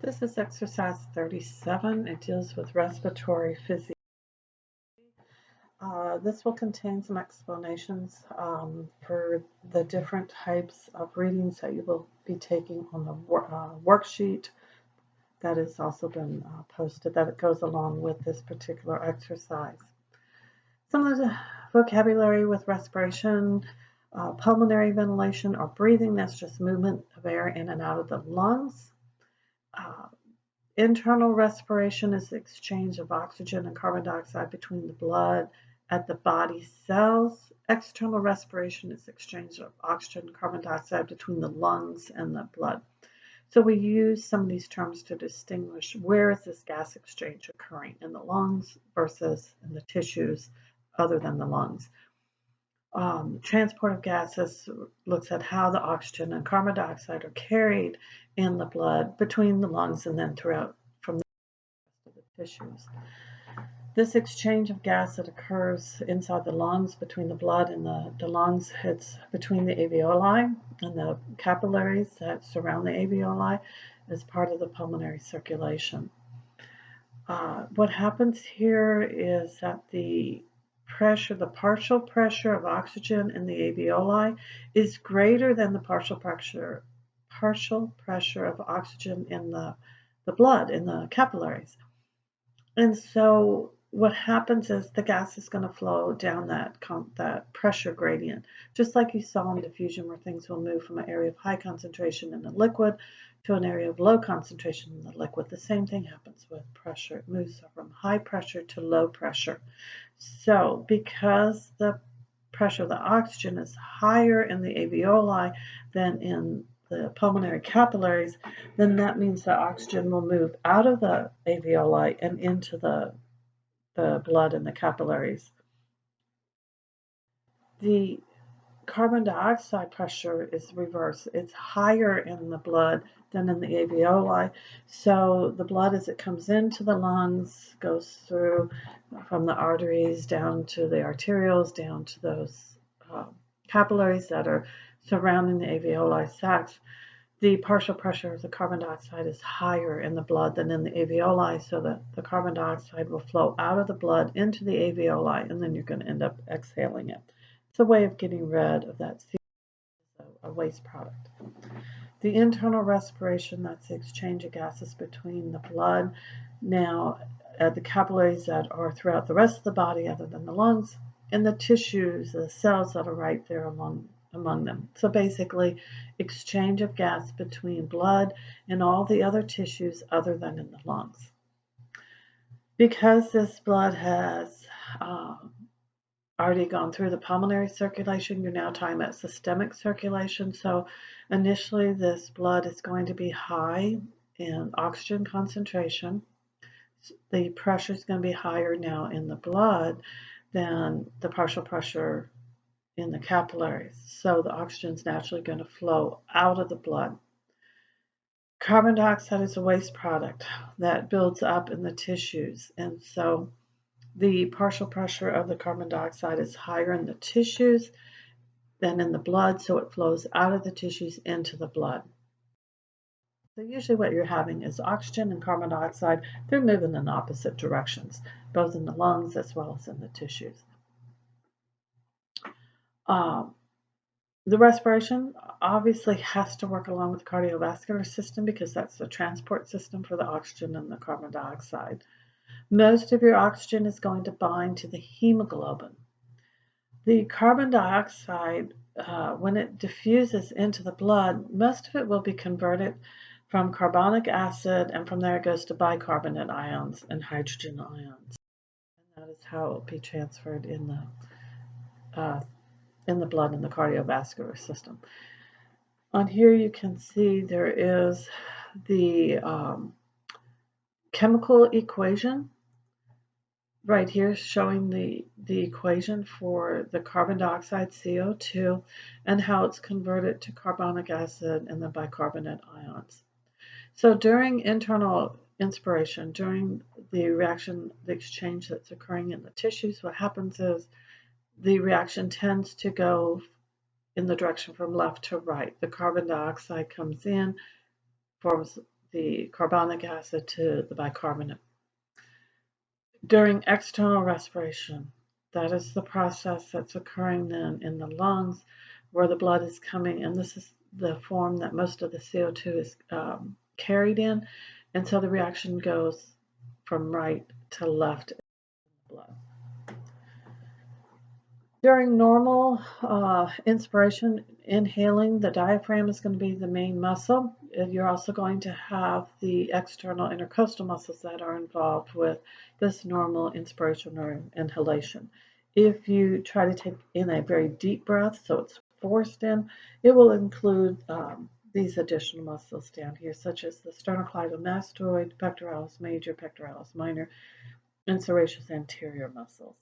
This is exercise 37. It deals with respiratory physiology. This will contain some explanations for the different types of readings that you will be taking on the worksheet that has also been posted, that it goes along with this particular exercise. Some of the vocabulary with respiration, pulmonary ventilation or breathing, that's just movement of air in and out of the lungs. Internal respiration is the exchange of oxygen and carbon dioxide between the blood at the body cells. External respiration is the exchange of oxygen and carbon dioxide between the lungs and the blood. So we use some of these terms to distinguish where is this gas exchange occurring, in the lungs versus in the tissues other than the lungs. Transport of gases looks at how the oxygen and carbon dioxide are carried in the blood between the lungs and then throughout from the rest of the tissues. This exchange of gas that occurs inside the lungs between the blood and the lungs, it's between the alveoli and the capillaries that surround the alveoli as part of the pulmonary circulation. What happens here is that the partial pressure of oxygen in the alveoli is greater than the partial pressure of oxygen in the blood, in the capillaries. And so what happens is the gas is going to flow down that pressure gradient, just like you saw in diffusion, where things will move from an area of high concentration in the liquid to an area of low concentration in the liquid. The same thing happens with pressure. It moves from high pressure to low pressure. So because the pressure of the oxygen is higher in the alveoli than in the pulmonary capillaries, then that means the oxygen will move out of the alveoli and into the blood and the capillaries. The carbon dioxide pressure is reversed. It's higher in the blood than in the alveoli. So the blood, as it comes into the lungs, goes through from the arteries down to the arterioles, down to those capillaries that are surrounding the alveoli sacs. The partial pressure of the carbon dioxide is higher in the blood than in the alveoli, so that the carbon dioxide will flow out of the blood into the alveoli, and then you're going to end up exhaling it. It's a way of getting rid of that CO2, a waste product. The internal respiration, that's the exchange of gases between the blood. Now, at the capillaries that are throughout the rest of the body other than the lungs, and the tissues, the cells that are right there among them. So basically, exchange of gas between blood and all the other tissues other than in the lungs. Because this blood has already gone through the pulmonary circulation, you're now talking about systemic circulation. So initially, this blood is going to be high in oxygen concentration. The pressure is going to be higher now in the blood than the partial pressure in the capillaries. So the oxygen is naturally going to flow out of the blood. Carbon dioxide is a waste product that builds up in the tissues. And so the partial pressure of the carbon dioxide is higher in the tissues than in the blood, so it flows out of the tissues into the blood. So usually what you're having is oxygen and carbon dioxide. They're moving in opposite directions, both in the lungs as well as in the tissues. The respiration obviously has to work along with the cardiovascular system because that's the transport system for the oxygen and the carbon dioxide. Most of your oxygen is going to bind to the hemoglobin. The carbon dioxide, when it diffuses into the blood, most of it will be converted from carbonic acid, and from there it goes to bicarbonate ions and hydrogen ions. And that is how it will be transferred in the blood in the cardiovascular system. On here you can see there is the chemical equation right here showing the equation for the carbon dioxide, CO2, and how it's converted to carbonic acid and then bicarbonate ions. So during internal inspiration, during the reaction, the exchange that's occurring in the tissues, what happens is the reaction tends to go in the direction from left to right. The carbon dioxide comes in, forms the carbonic acid to the bicarbonate. During external respiration, that is the process that's occurring then in the lungs where the blood is coming, and this is the form that most of the CO2 is carried in, and so the reaction goes from right to left in the blood. During normal inspiration, inhaling, the diaphragm is going to be the main muscle. You're also going to have the external intercostal muscles that are involved with this normal inspiration or inhalation. If you try to take in a very deep breath, so it's forced in, it will include these additional muscles down here, such as the sternocleidomastoid, pectoralis major, pectoralis minor, and serratus anterior muscles.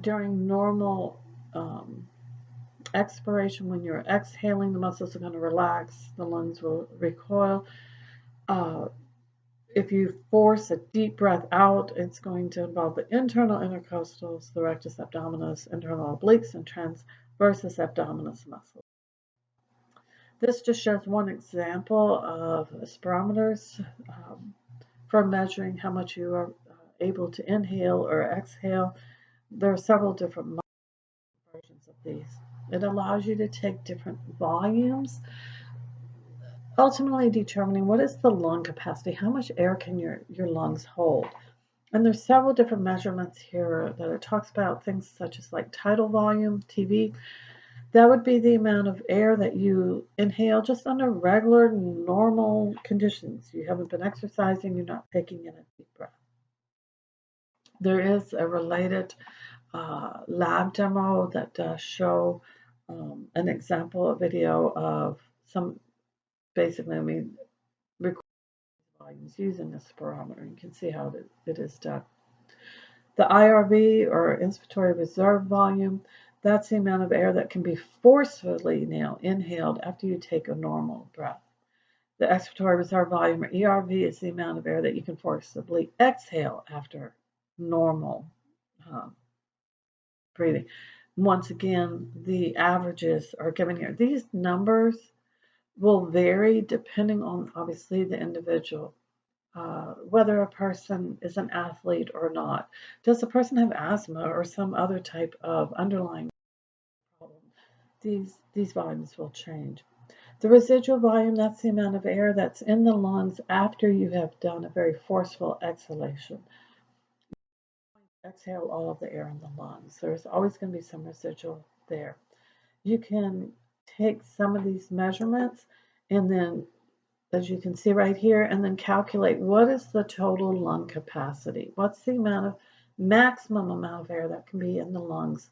During normal expiration, when you're exhaling, the muscles are going to relax, the lungs will recoil. If you force a deep breath out, it's going to involve the internal intercostals, the rectus abdominis, internal obliques, and transversus abdominis muscles. This just shows one example of spirometers for measuring how much you are able to inhale or exhale. There are several different versions of these. It allows you to take different volumes, ultimately determining what is the lung capacity, how much air can your lungs hold. And there's several different measurements here that it talks about things such as like tidal volume, TV. That would be the amount of air that you inhale just under regular, normal conditions. You haven't been exercising, you're not taking in a deep breath. There is a related lab demo that does show an example, a video of some, basically, recording volumes using a spirometer. You can see how it is done. The IRV, or inspiratory reserve volume, that's the amount of air that can be forcefully now inhaled after you take a normal breath. The expiratory reserve volume, or ERV, is the amount of air that you can forcibly exhale after normal breathing. Once again, the averages are given here. These numbers will vary depending on, obviously, the individual, whether a person is an athlete or not. Does the person have asthma or some other type of underlying problem? These volumes will change. The residual volume, that's the amount of air that's in the lungs after you have done a very forceful exhalation. Exhale all of the air in the lungs. There's always going to be some residual there. You can take some of these measurements and then, as you can see right here, and then calculate what is the total lung capacity. What's the maximum amount of air that can be in the lungs.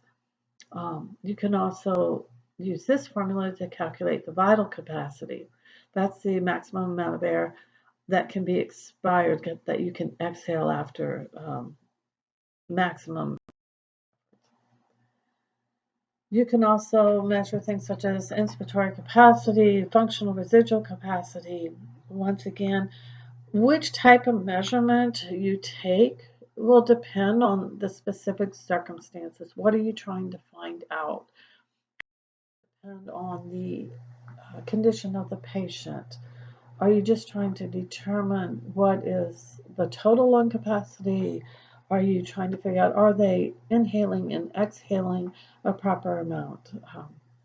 You can also use this formula to calculate the vital capacity. That's the maximum amount of air that can be expired, that you can exhale after maximum. You can also measure things such as inspiratory capacity, functional residual capacity. Once again, which type of measurement you take will depend on the specific circumstances. What are you trying to find out? Depend on the condition of the patient. Are you just trying to determine what is the total lung capacity? Are you trying to figure out, are they inhaling and exhaling a proper amount?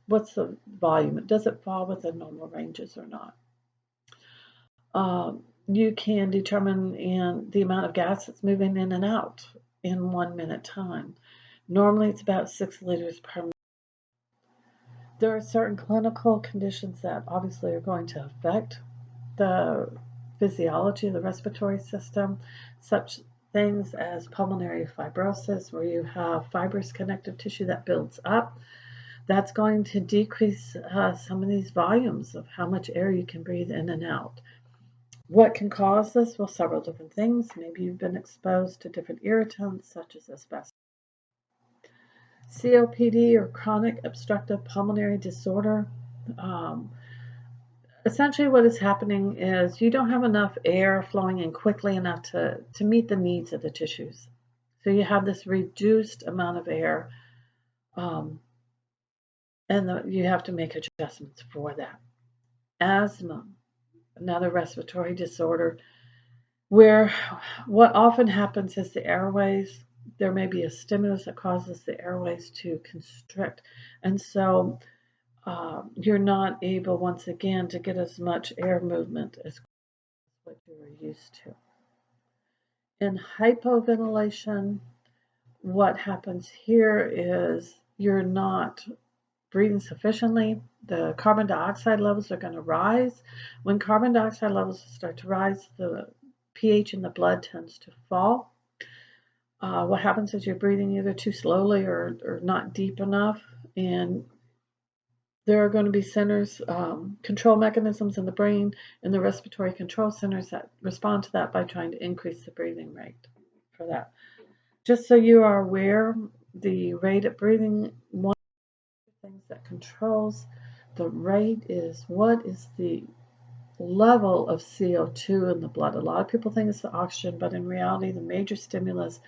What's the volume? Does it fall within normal ranges or not? You can determine the amount of gas that's moving in and out in 1 minute time. Normally it's about 6 liters per minute. There are certain clinical conditions that obviously are going to affect the physiology of the respiratory system, such things as pulmonary fibrosis, where you have fibrous connective tissue that builds up. That's going to decrease some of these volumes of how much air you can breathe in and out. What can cause this? Well, several different things. Maybe you've been exposed to different irritants, such as asbestos. COPD, or chronic obstructive pulmonary disorder. Essentially what is happening is you don't have enough air flowing in quickly enough to meet the needs of the tissues. So you have this reduced amount of air, and you have to make adjustments for that. Asthma. another respiratory disorder, where what often happens is the airways, there may be a stimulus that causes the airways to constrict. And so you're not able, once again, to get as much air movement as what you were used to. In hypoventilation, what happens here is you're not breathing sufficiently. The carbon dioxide levels are going to rise. When carbon dioxide levels start to rise, the pH in the blood tends to fall. What happens is you're breathing either too slowly or not deep enough, and there are going to be centers, control mechanisms in the brain and the respiratory control centers that respond to that by trying to increase the breathing rate for that. Just so you are aware, the rate of breathing, one of the things that controls the rate is what is the level of CO2 in the blood. A lot of people think it's the oxygen, but in reality, the major stimulus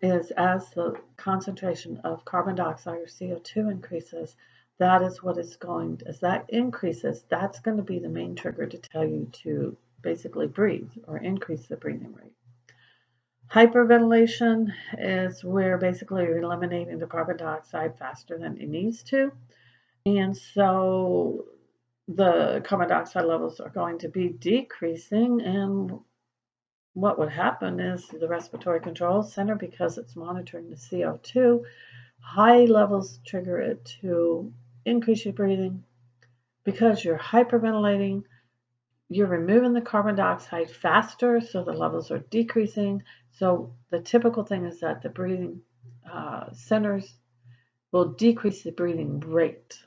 is as the concentration of carbon dioxide or CO2 increases, that is what is going, as that increases, that's going to be the main trigger to tell you to basically breathe or increase the breathing rate. Hyperventilation is where basically you're eliminating the carbon dioxide faster than it needs to. And so the carbon dioxide levels are going to be decreasing, and what would happen is the respiratory control center, because it's monitoring the CO2, high levels trigger it to increase your breathing. Because you're hyperventilating, you're removing the carbon dioxide faster, so the levels are decreasing. So the typical thing is that the breathing centers will decrease the breathing rate.